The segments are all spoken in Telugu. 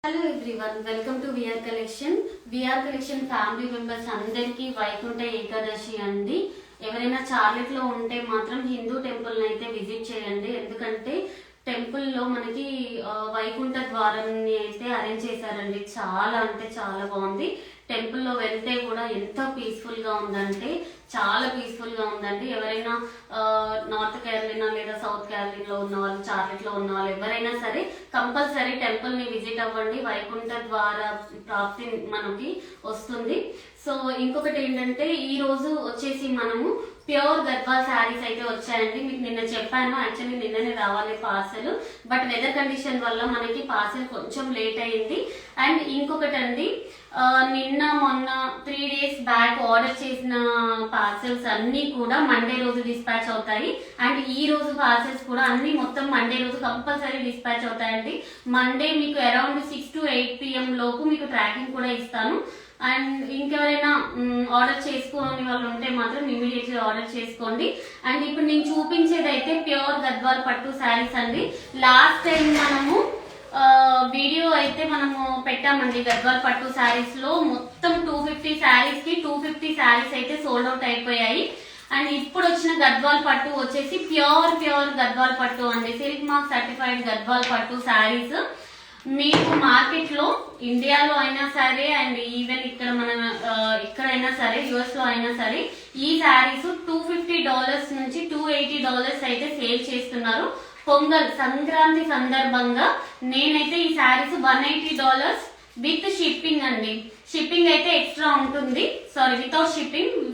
Hello everyone, welcome to VR collection. VR collection family members అందరికీ వైకుంఠ ఏకాదశి అండి. ఎవరైనా చార్లెట్ లో ఉంటే మాత్రం హిందూ టెంపుల్ అయితే విజిట్ చేయండి. ఎందుకంటే టెంపుల్ లో మనకి వైకుంఠ ద్వారాన్ని అయితే అరేంజ్ చేశారండి. చాలా అంటే చాలా బాగుంది. టెంపుల్ లో వెళ్తే కూడా ఎంత పీస్ఫుల్ గా ఉందంటే చాలా పీస్ఫుల్ గా ఉందండి. ఎవరైనా నార్త్ కేరళ లేదా సౌత్ కేరళలో ఉన్న వాళ్ళు, చార్లెట్ లో ఉన్న వాళ్ళు ఎవరైనా సరే కంపల్సరీ టెంపుల్ ని విజిట్ అవ్వండి. వైకుంఠ ద్వారా ప్రాప్తి మనకి వస్తుంది. సో ఇంకొకటి ఏంటంటే ఈ రోజు వచ్చేసి మనము ప్యూర్ గద్వాల్ శారీస్ అయితే వచ్చాయండి. మీకు నిన్న చెప్పాను, యాక్చువల్లీ నిన్ననే రావాలి పార్సల్, బట్ వెదర్ కండిషన్ వల్ల మనకి పార్సల్ కొంచెం లేట్ అయింది. అండ్ ఇంకొకటి అండి, నిన్న మొన్న 3 days బ్యాక్ ఆర్డర్ చేసిన పార్సల్స్ అన్ని కూడా మండే రోజు డిస్పాచ్ అవుతాయి. అండ్ ఈ రోజు పార్సల్స్ కూడా అన్ని మొత్తం మండే రోజు కంపల్సరీ డిస్పాచ్ అవుతాయండి. మండే మీకు అరౌండ్ 6 to 8 PM లోపు మీకు ట్రాకింగ్ కూడా ఇస్తాను. అండ్ ఇంకెవరైనా ఆర్డర్ చేసుకోని వాళ్ళు ఉంటే మాత్రం ఇమీడియట్లీ ఆర్డర్ చేసుకోండి. అండ్ ఇప్పుడు నేను చూపించేది అయితే ప్యూర్ గద్వాల్ పట్టు శారీస్ అండి. లాస్ట్ టైం మనము వీడియో అయితే మనము పెట్టామండి గద్వాల్ పట్టు శారీస్ లో. మొత్తం 250 శారీస్ కి 250 శారీస్ అయితే సోల్డ్ అవుట్ అయిపోయాయి. అండ్ ఇప్పుడు వచ్చిన గద్వాల్ పట్టు వచ్చేసి ప్యూర్ గద్వాల్ పట్టు అండి. సిల్క్ మార్క్ సర్టిఫైడ్ గద్వాల్ పట్టు శారీస్ మీకు మార్కెట్ లో ఇండియాలో అయినా సరే అండ్ ఈవెన్ ఇక్కడ మన ఇక్కడైనా సరే యుఎస్ లో అయినా సరే ఈ శారీస్ $250 నుంచి $280 అయితే సేల్ చేస్తున్నారు. పొంగల్ సంక్రాంతి సందర్భంగా నేనైతే ఈ శారీస్ $180 విత్ షిప్పింగ్ అండి. షిప్పింగ్ అయితే ఎక్స్ట్రా ఉంటుంది, సారీ వితౌట్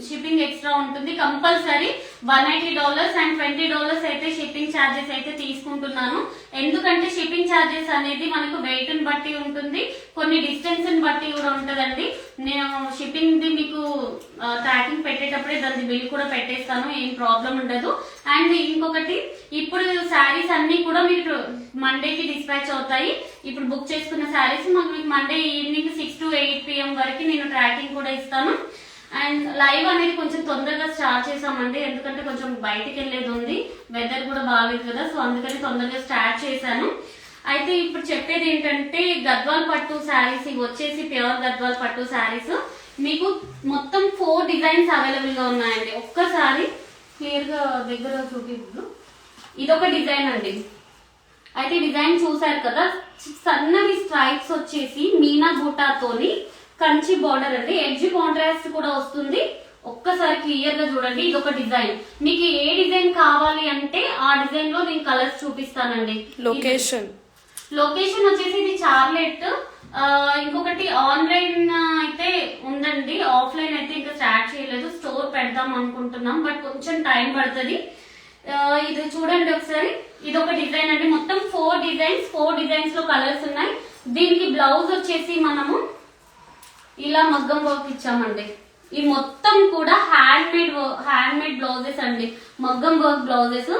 షిప్పింగ్ ఎక్స్ట్రా ఉంటుంది. కంపల్సరీ $180 అండ్ $20 అయితే షిప్పింగ్ ఛార్జెస్ అయితే తీసుకుంటున్నాను. ఎందుకంటే షిప్పింగ్ ఛార్జెస్ అనేది మనకు వెయిట్ ని బట్టి ఉంటుంది, కొన్ని డిస్టెన్స్ ని బట్టి కూడా ఉంటదండి. నేను షిప్పింగ్ ది మీకు ట్రాకింగ్ పెట్టేటప్పుడే దాని బిల్ కూడా పెట్టేస్తాను, ఏం ప్రాబ్లం ఉండదు. అండ్ ఇంకొకటి, ఇప్పుడు శారీస్ అన్ని కూడా మీరు మండేకి డిస్పాచ్ అవుతాయి. ఇప్పుడు బుక్ చేసుకున్న శారీస్ మీకు మండే ఈవినింగ్ 6 to 8 PM వరకు నేను ట్రాకింగ్ కూడా ఇస్తాను. అండ్ లైవ్ అనేది కొంచెం తొందరగా స్టార్ట్ చేసామండి, ఎందుకంటే కొంచెం బయటికి వెళ్ళేది ఉంది, వెదర్ కూడా బాగాలేదు కదా, సో అందుకని తొందరగా స్టార్ట్ చేశాను. అయితే ఇప్పుడు చెప్పేది ఏంటంటే గద్వాల్ పట్టు శారీస్ ఇవి వచ్చేసి ప్యూర్ గద్వాల్ పట్టు శారీస్ మీకు మొత్తం 4 డిజైన్స్ అవైలబుల్ గా ఉన్నాయండి. ఒక్కసారి క్లియర్ గా దగ్గర చూపిద్దు. ఇదొక డిజైన్ అండి. అయితే డిజైన్ చూసారు కదా, సన్నవి స్ట్రైప్స్ వచ్చేసి మీనా బూటాతోని కంచి బార్డర్ అండి. ఎడ్జ్ కాంట్రాస్ట్ కూడా వస్తుంది. ఒక్కసారి క్లియర్ గా చూడండి. ఇది ఒక డిజైన్. మీకు ఏ డిజైన్ కావాలి అంటే ఆ డిజైన్ లో నేను కలర్స్ చూపిస్తానండి. లొకేషన్ వచ్చేసి ఇది చార్లెట్. ఇంకొకటి ఆన్లైన్ అయితే ఉందండి, ఆఫ్లైన్ అయితే ఇంకా స్టార్ట్ చేయలేదు. స్టోర్ పెడదాం అనుకుంటున్నాం, బట్ కొంచెం టైం పడుతుంది. ఇది చూడండి ఒకసారి. ఇది ఒక డిజైన్ అండి. మొత్తం 4 డిజైన్స్ లో కలర్స్ ఉన్నాయి. దీనికి బ్లౌజ్ వచ్చేసి మనము ఇలా మగ్గం వర్క్ ఇచ్చామండి. ఈ మొత్తం కూడా హ్యాండ్ మేడ్ బ్లౌజెస్ అండి, మగ్గం వర్క్ బ్లౌజెస్.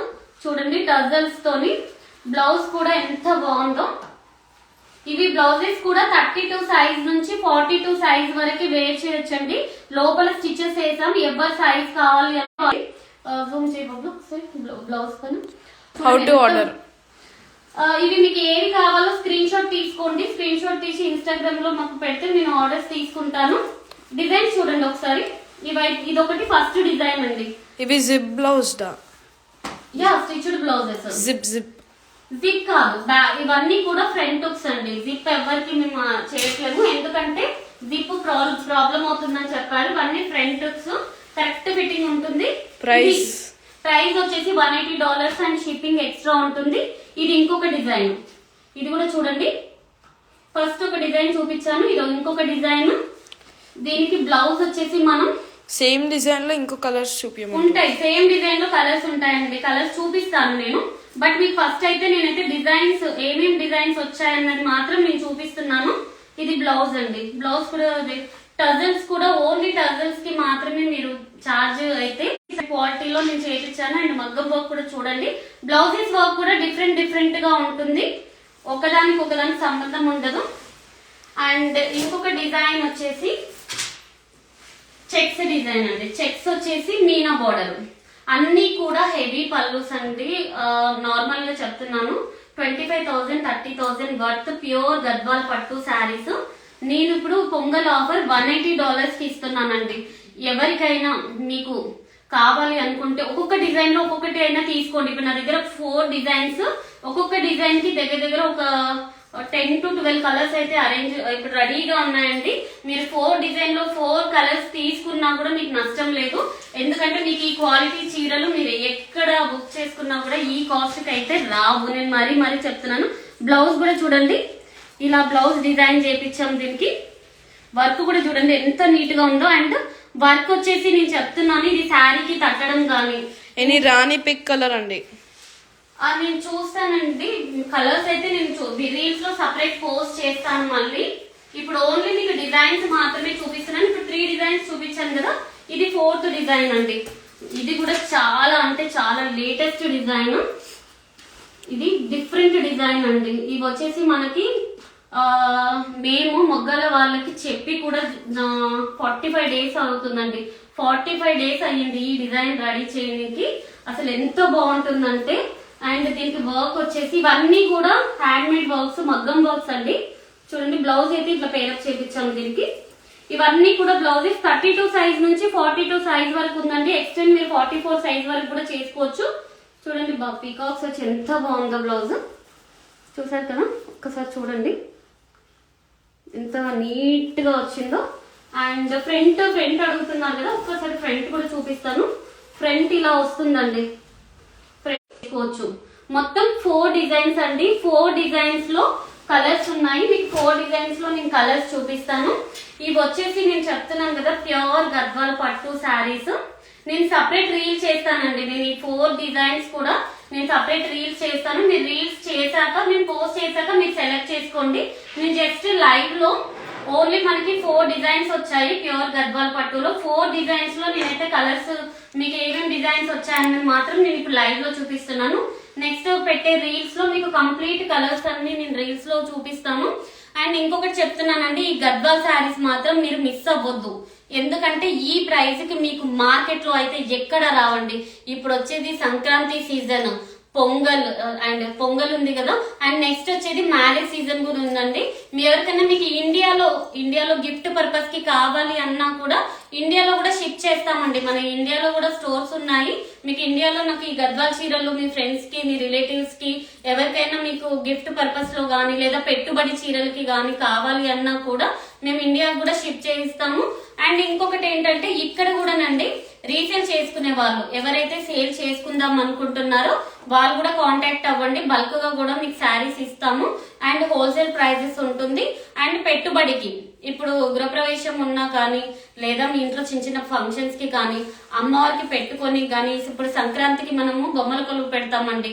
చూడండి టజల్స్ తోని బ్లౌజ్ కూడా ఎంత బాగుందో. ఇవి బ్లౌజెస్ కూడా 32 సైజ్ నుంచి 42 సైజ్ వరకు వేర్ చేయొచ్చండి. లోపల స్టిచెస్ వేసాం. ఎవరి సైజ్ కావాలి బ్లౌజ్ పైన హౌ టు ఆర్డర్. ఇవి మీకు ఏవి కావాలో స్క్రీన్ షాట్ తీసుకోండి. స్క్రీన్ షాట్ తీసి ఇన్స్టాగ్రామ్ లో మాకు పెడితే నేను ఆర్డర్స్ తీసుకుంటాను. డిజైన్స్ చూడండి ఒకసారి. ఇదొకటి ఫస్ట్ డిజైన్ అండి. ఇవి జిప్ బ్లౌజ్ దా? Yeah, stitched blouses. జిప్ కాదు, ఇవన్నీ కూడా ఫ్రంట్ హుక్స్ అండి. జిప్ ఎవరికి మేము చేయట్లేదు, ఎందుకంటే జిప్ ప్రాబ్లం అవుతుందని చెప్పారు. ఇవన్నీ ఫ్రంట్ హుక్స్, కరెక్ట్ ఫిట్టింగ్ ఉంటుంది. ప్రైస్ వచ్చేసి $180 అండ్ షిప్పింగ్ ఎక్స్ట్రా ఉంటుంది. ఇది ఇంకొక డిజైన్. ఇది కూడా చూడండి. ఫస్ట్ ఒక డిజైన్ చూపించాను, ఇది ఇంకొక డిజైన్. దీనికి బ్లౌజ్ వచ్చేసి మనం సేమ్ డిజైన్ లో ఇంకో కలర్స్ ఉంటాయి. సేమ్ డిజైన్ లో కలర్స్ ఉంటాయండి. కలర్స్ చూపిస్తాను నేను, బట్ మీకు ఫస్ట్ అయితే నేనైతే డిజైన్స్ ఏమేమి డిజైన్స్ వచ్చాయన్నది మాత్రం నేను చూపిస్తున్నాను. ఇది బ్లౌజ్ అండి. బ్లౌజ్ కూడా టజల్స్ కూడా ఓన్లీ టజల్స్ కి మాత్రమే మీరు చార్జ్ అయితే క్వాలిటీలో నేను చేయించాను. అండ్ మగ్గం వర్క్ కూడా చూడండి. బ్లౌజెస్ వర్క్ కూడా డిఫరెంట్ గా ఉంటుంది, ఒకదానికి సంబంధం ఉండదు. అండ్ ఇంకొక డిజైన్ వచ్చేసి చెక్స్ డిజైన్ అండి. చెక్స్ వచ్చేసి మీనా బోర్డర్. అన్ని కూడా హెవీ పల్లూస్ అండి. నార్మల్ గా చెప్తున్నాను, 25,000 30,000 వర్త్ ప్యూర్ గద్వాల్ పట్టు శారీస్ నేను ఇప్పుడు పొంగల్ ఆఫర్ $180 కి ఇస్తున్నానండి. ఎవరికైనా మీకు కావాలి అనుకుంటే ఒక్కొక్క డిజైన్ లో ఒక్కొక్కటి అయినా తీసుకోండి. ఇప్పుడు నా దగ్గర 4 డిజైన్స్, ఒక్కొక్క డిజైన్ కి దగ్గర ఒక 10 to 12 కలర్స్ అయితే అరేంజ్ ఇప్పుడు రెడీగా ఉన్నాయండి. మీరు 4 డిజైన్ లో 4 కలర్స్ తీసుకున్నా కూడా మీకు నష్టం లేదు. ఎందుకంటే మీకు ఈ క్వాలిటీ చీరలు మీరు ఎక్కడ బుక్ చేసుకున్నా కూడా ఈ కాస్ట్ కి అయితే రావు. నేను మరీ చెప్తున్నాను. బ్లౌజ్ కూడా చూడండి, ఇలా బ్లౌజ్ డిజైన్ చేపించాం. దీనికి వర్క్ కూడా చూడండి ఎంత నీట్ గా ఉందో. అండ్ వర్క్ వచ్చేసి నేను చెప్తున్నాను ఇది శారీకి తగ్గడం కానీ ఎనీ రాణి పిక్ కలర్ అండి. నేను చూస్తానండి. కలర్స్ అయితే నేను రీల్స్ లో సపరేట్ పోస్ట్ చేస్తాను మళ్ళీ. ఇప్పుడు ఓన్లీ మీకు డిజైన్స్ మాత్రమే చూపిస్తున్నాను. ఇప్పుడు 3 డిజైన్స్ చూపించాను కదా, ఇది 4th డిజైన్ అండి. ఇది కూడా చాలా అంటే చాలా లేటెస్ట్ డిజైన్. ఇది డిఫరెంట్ డిజైన్ అండి. ఇవి వచ్చేసి మనకి మేము మొగ్గల వాళ్ళకి చెప్పి కూడా 45 డేస్ అవుతుందండి. 45 డేస్ అయ్యింది ఈ డిజైన్ రెడీ చేయడానికి. అసలు ఎంత బాగుంటుందంటే, అండ్ దీనికి వర్క్ వచ్చేసి ఇవన్నీ కూడా హ్యాండ్ మేడ్ వర్క్స్, మగ్గం వర్క్స్ అండి. చూడండి బ్లౌజ్ అయితే ఇట్లా పేరప్ చేపించాము దీనికి. ఇవన్నీ కూడా బ్లౌజెస్ 32 సైజ్ నుంచి 42 సైజ్ వరకు ఉందండి. ఎక్స్టెండ్ మీరు 44 సైజ్ వరకు కూడా చేసుకోవచ్చు. చూడండి పీకాక్స్ వచ్చి ఎంత బాగుందో బ్లౌజ్. చూసారు కదా, ఒక్కసారి చూడండి ఎంత నీట్ గా వచ్చిందో. అండ్ ఫ్రంట్ అడుగుతున్నారు కదా, ఒక్కసారి ఫ్రంట్ కూడా చూపిస్తాను. ఫ్రంట్ ఇలా వస్తుందండి. చేసుకోవచ్చు. మొత్తం 4 డిజైన్స్ అండి. 4 డిజైన్స్ లో కలర్స్ ఉన్నాయి. మీకు 4 డిజైన్స్ లో నేను కలర్స్ చూపిస్తాను. ఇవి వచ్చేసి నేను చెప్తున్నాను కదా ప్యూర్ గద్వాల్ పట్టు శారీస్. నేను సపరేట్ రీల్ చేస్తానండి. నేను ఈ 4 డిజైన్స్ కూడా నేను సపరేట్ రీల్స్ చేస్తాను. మీరు రీల్స్ చేశాక నేను పోస్ట్ చేశాక మీరు సెలెక్ట్ చేసుకోండి. నేను జస్ట్ లైవ్ లో ఓన్లీ మనకి 4 డిజైన్స్ వచ్చాయి ప్యూర్ గద్వాల్ పట్టులో. 4 డిజైన్స్ లో నేనైతే కలర్స్ మీకు ఏమేమి డిజైన్స్ వచ్చాయని మాత్రం నేను ఇప్పుడు లైవ్ లో చూపిస్తున్నాను. నెక్స్ట్ పెట్టే రీల్స్ లో మీకు కంప్లీట్ కలర్స్ అన్ని నేను రీల్స్ లో చూపిస్తాను. అండ్ ఇంకొకటి చెప్తున్నానండి, ఈ గద్వాల్ శారీస్ మాత్రం మీరు మిస్ అవ్వద్దు. ఎందుకంటే ఈ ప్రైస్ కి మీకు మార్కెట్ లో అయితే ఎక్కడ రావండి. ఇప్పుడు వచ్చేది సంక్రాంతి సీజన్, పొంగల్ ఉంది కదా, అండ్ నెక్స్ట్ వచ్చేది మ్యారేజ్ సీజన్ కూడా ఉందండి. మీ ఎవరికైనా మీకు ఇండియాలో గిఫ్ట్ పర్పస్ కి కావాలి అన్నా కూడా ఇండియాలో కూడా షిప్ చేస్తామండి. మన ఇండియాలో కూడా స్టోర్స్ ఉన్నాయి. మీకు ఇండియాలో నాకు ఈ గద్వాల్ చీరలు మీ ఫ్రెండ్స్ కి మీ రిలేటివ్స్ కి ఎవరికైనా మీకు గిఫ్ట్ పర్పస్ లో గానీ లేదా పెట్టుబడి చీరలకి గానీ కావాలి అన్నా కూడా మేము ఇండియాకు కూడా షిప్ చేయిస్తాము. అండ్ ఇంకొకటి ఏంటంటే ఇక్కడ కూడానండి రీసేల్ చేసుకునే వాళ్ళు ఎవరైతే సేల్ చేసుకుందాం అనుకుంటున్నారో వాళ్ళు కూడా కాంటాక్ట్ అవ్వండి. బల్క్ గా కూడా మీకు శారీస్ ఇస్తాము. అండ్ హోల్సేల్ ప్రైజెస్ ఉంటుంది. అండ్ పెట్టుబడికి ఇప్పుడు గృహప్రవేశం ఉన్నా కానీ లేదా మీ ఇంట్లో చిన్న ఫంక్షన్స్ కి కానీ అమ్మవారికి పెట్టుకొని కానీ ఇప్పుడు సంక్రాంతికి మనము బొమ్మల కొలువు పెడతామండి.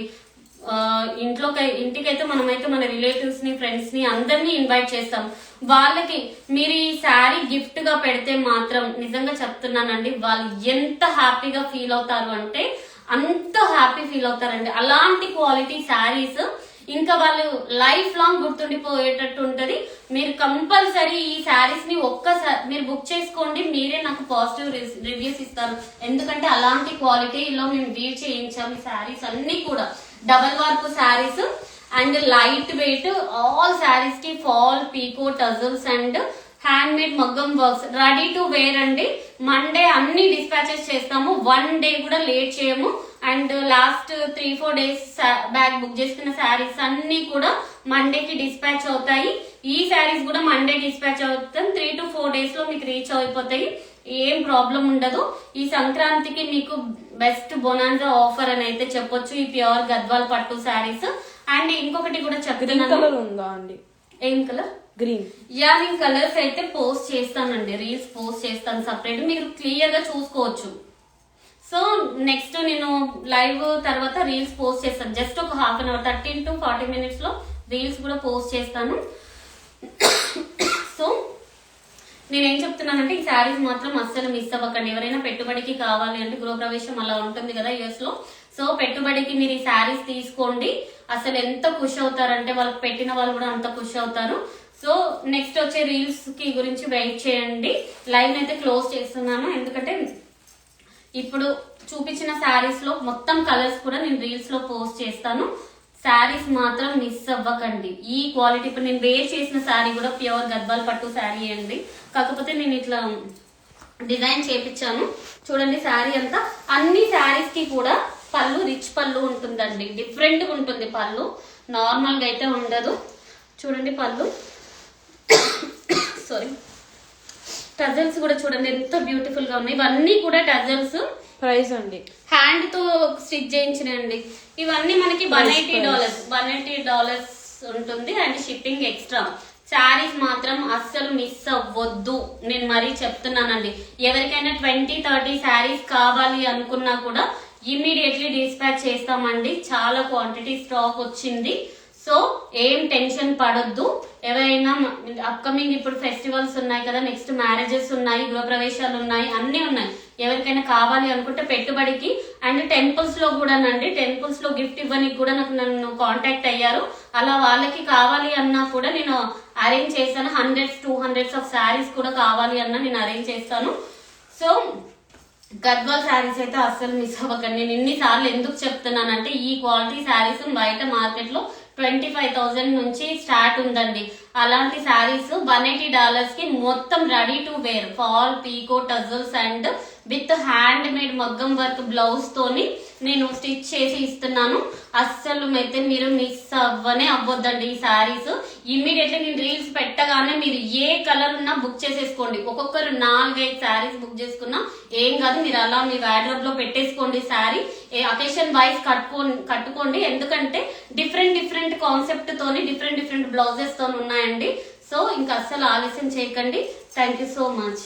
ఇంటికైతే మనమైతే మన రిలేటివ్స్ ని ఫ్రెండ్స్ ని అందరినీ ఇన్వైట్ చేస్తాం. వాళ్ళకి మీరు ఈ శారీ గిఫ్ట్ గా పెడితే మాత్రం నిజంగా చెప్తున్నానండి వాళ్ళు ఎంత హ్యాపీగా ఫీల్ అవుతారు అంటే అంత హ్యాపీ ఫీల్ అవుతారండి. అలాంటి క్వాలిటీ శారీస్ ఇంకా వాళ్ళు లైఫ్ లాంగ్ గుర్తుండిపోయేటట్టు ఉంటది. మీరు కంపల్సరీ ఈ శారీస్ ని ఒక్కసారి మీరు బుక్ చేసుకోండి. మీరే నాకు పాజిటివ్ రివ్యూస్ ఇస్తారు. ఎందుకంటే అలాంటి క్వాలిటీలో మేము వీవ్ చేయించాము. ఈ శారీస్ అన్ని కూడా double work saris and light weight. All saris కి fall, picot, tassels and hand made మగ్గం వర్క్స్ రెడీ టు వేర్ అండి. మండే అన్ని డిస్పాచెస్ చేస్తాము. 1 డే కూడా లేట్ చేయము. And last 3-4 days back book చేసుకున్న శారీస్ అన్ని కూడా మండేకి డిస్పాచ్ అవుతాయి. ఈ శారీస్ కూడా మండే డిస్పాచ్ అవుతాం. 3 to 4 డేస్ లో మీకు రీచ్ అయిపోతాయి. ఏం ప్రాబ్లం ఉండదు. ఈ సంక్రాంతికి మీకు బెస్ట్ బొనాన్జా ఆఫర్ అని అయితే చెప్పొచ్చు ఈ ప్యూర్ గద్వాల్ పట్టు శారీస్. అండ్ ఇంకొకటి కూడా చెప్తున్నాను. ఏం కలర్? గ్రీన్. యా నేను కలర్స్ అయితే పోస్ట్ చేస్తానండి. రీల్స్ పోస్ట్ చేస్తాను సపరేట్, మీరు క్లియర్ గా చూసుకోవచ్చు. సో నెక్స్ట్ నేను లైవ్ తర్వాత రీల్స్ పోస్ట్ చేస్తాను. జస్ట్ ఒక half an hour 13 to 40 minutes లో రీల్స్ కూడా పోస్ట్ చేస్తాను. సో నేనేం చెప్తున్నానంటే ఈ శారీస్ మాత్రం అస్సలు మిస్ అవ్వకండి. ఎవరైనా పెట్టుబడికి కావాలి అంటే గృహప్రవేశం అలా ఉంటుంది కదా యూఎస్ లో, సో పెట్టుబడికి మీరు ఈ శారీస్ తీసుకోండి. అసలు ఎంత ఖుషి అవుతారంటే వాళ్ళకి పెట్టిన వాళ్ళు కూడా అంత ఖుషి అవుతారు. సో నెక్స్ట్ వచ్చే రీల్స్ కి గురించి వెయిట్ చేయండి. లైవ్ అయితే క్లోజ్ చేస్తున్నాను ఎందుకంటే ఇప్పుడు చూపించిన శారీస్ లో మొత్తం కలర్స్ కూడా నేను రీల్స్ లో పోస్ట్ చేస్తాను. శారీస్ మాత్రం మిస్ అవ్వకండి. ఈ క్వాలిటీ ఇప్పుడు నేను వేర్ చేసిన శారీ కూడా ప్యూర్ గద్వాల్ పట్టు శారీ అండి. కాకపోతే నేను ఇట్లా డిజైన్ చేపించాను చూడండి. శారీ అంతా అన్ని శారీస్ కి కూడా పళ్ళు రిచ్ పళ్ళు ఉంటుందండి. డిఫరెంట్ గా ఉంటుంది పళ్ళు, నార్మల్ గా అయితే ఉండదు. చూడండి పళ్ళు, సారీ టజల్స్ కూడా చూడండి ఎంత బ్యూటిఫుల్ గా ఉన్నాయి. ఇవన్నీ కూడా టజల్స్. ప్రైస్ అండి హ్యాండ్ తో స్టిచ్ చేయించినండి. ఇవన్నీ మనకి $180 ఉంటుంది అండ్ షిప్పింగ్ ఎక్స్ట్రా. శారీస్ మాత్రం అస్సలు మిస్ అవ్వద్దు, నేను మరీ చెప్తున్నానండి. ఎవరికైనా 20-30 శారీస్ కావాలి అనుకున్నా కూడా ఇమ్మీడియట్లీ డిస్పాచ్ చేస్తామండి. చాలా క్వాంటిటీ స్టాక్ వచ్చింది. సో ఏం టెన్షన్ పడొద్దు. ఎవరైనా అప్కమింగ్ ఇప్పుడు ఫెస్టివల్స్ ఉన్నాయి కదా, నెక్స్ట్ మ్యారేజెస్ ఉన్నాయి, గృహప్రవేశాలు ఉన్నాయి, అన్నీ ఉన్నాయి. ఎవరికైనా కావాలి అనుకుంటే పెట్టుబడికి అండ్ టెంపుల్స్ లో కూడానండి, టెంపుల్స్ లో గిఫ్ట్ ఇవ్వడానికి కూడా నన్ను కాంటాక్ట్ అయ్యారు. అలా వాళ్ళకి కావాలి అన్నా కూడా నేను అరేంజ్ చేస్తాను. 100-200 ఆఫ్ శారీస్ కూడా కావాలి అన్నా నేను అరేంజ్ చేస్తాను. సో గద్వాల్ శారీస్ అయితే అస్సలు మిస్ అవ్వకండి. నేను ఇన్నిసార్లు ఎందుకు చెప్తున్నానంటే ఈ క్వాలిటీ శారీస్ బయట మార్కెట్ లో 25,000 నుంచి స్టార్ట్ ఉందండి. అలాంటి శారీస్ $180 కి మొత్తం ready to wear fall picot tassels and with hand made మగ్గం వర్క్ బ్లౌజ్ తోని నేను స్టిచ్ చేసి ఇస్తున్నాను. అస్సలు అయితే మీరు మిస్ అవ్వద్దండి ఈ శారీస్. ఇమ్మీడియట్లీ నేను రీల్స్ పెట్టగానే మీరు ఏ కలర్ ఉన్నా బుక్ చేసేసుకోండి. ఒక్కొక్కరు 4-5 శారీస్ బుక్ చేసుకున్నా ఏం కాదు, మీరు అలా మీ వార్డ్రోబ్ లో పెట్టేసుకోండి. శారీ అకేషన్ వైజ్ కట్టుకోండి. ఎందుకంటే డిఫరెంట్ కాన్సెప్ట్ తోని డిఫరెంట్ బ్లౌజెస్ తోని ఉన్నాయండి. సో ఇంకా అస్సలు ఆలస్యం చేయకండి. Thank you so much.